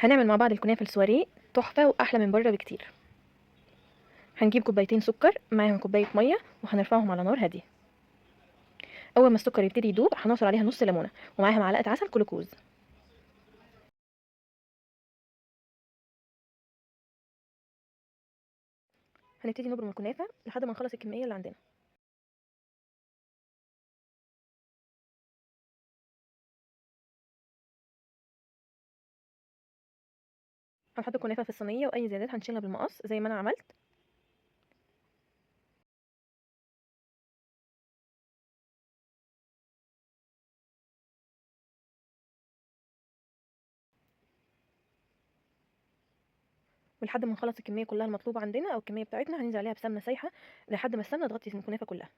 هنعمل مع بعض الكنافة السواريه، تحفة وأحلى من بره بكتير. هنجيب كوبايتين سكر معاهم كوباية مية وهنرفعهم على نار هادية. أول ما السكر يبتدي يدوب هنعصر عليها نص ليمونة ومعاها معلقة عسل كلوكوز. هنبتدي نبرم الكنافة لحد ما نخلص الكمية اللي عندنا. هنحط الكنافة في الصينية وأي زيادات هنشيلها بالمقص زي ما أنا عملت. ولحد ما نخلص الكمية كلها المطلوبة عندنا أو الكمية بتاعتنا هننزل عليها بسمنة سايحة لحد ما السمنة تغطي الكنافة كلها.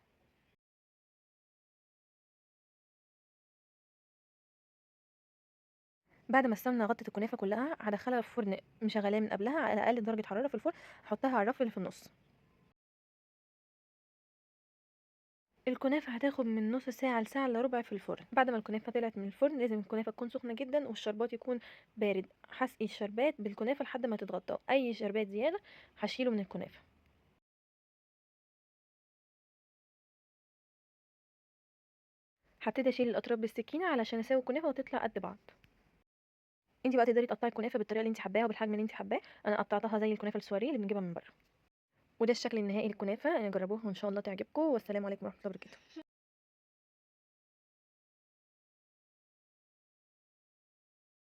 بعد ما السمنة غطت الكنافة كلها هدخلها في فرن مشغلاه من قبلها على أقل درجة حرارة في الفرن. هحطها على الرف اللي في النص. الكنافة هتاخد من نص ساعة لساعة الا ربع في الفرن. بعد ما الكنافة طلعت من الفرن لازم الكنافة تكون سخنة جدا والشربات يكون بارد. هسقي الشربات بالكنافة لحد ما تتغطى. أي شربات زيادة هشيله من الكنافة. هبتدي اشيل الأطراف بالسكينة علشان اسوي الكنافة وتطلع قد بعض. انت بقى تقدري تقطعي الكنافة بالطريقة اللي انت حباها وبالحجم اللي انت حباه. انا قطعتها زي الكنافة السواريه اللي بنجيبها من بره. وده الشكل النهائي للكنافة. جربوها وان شاء الله تعجبكم. والسلام عليكم ورحمة الله وبركاته.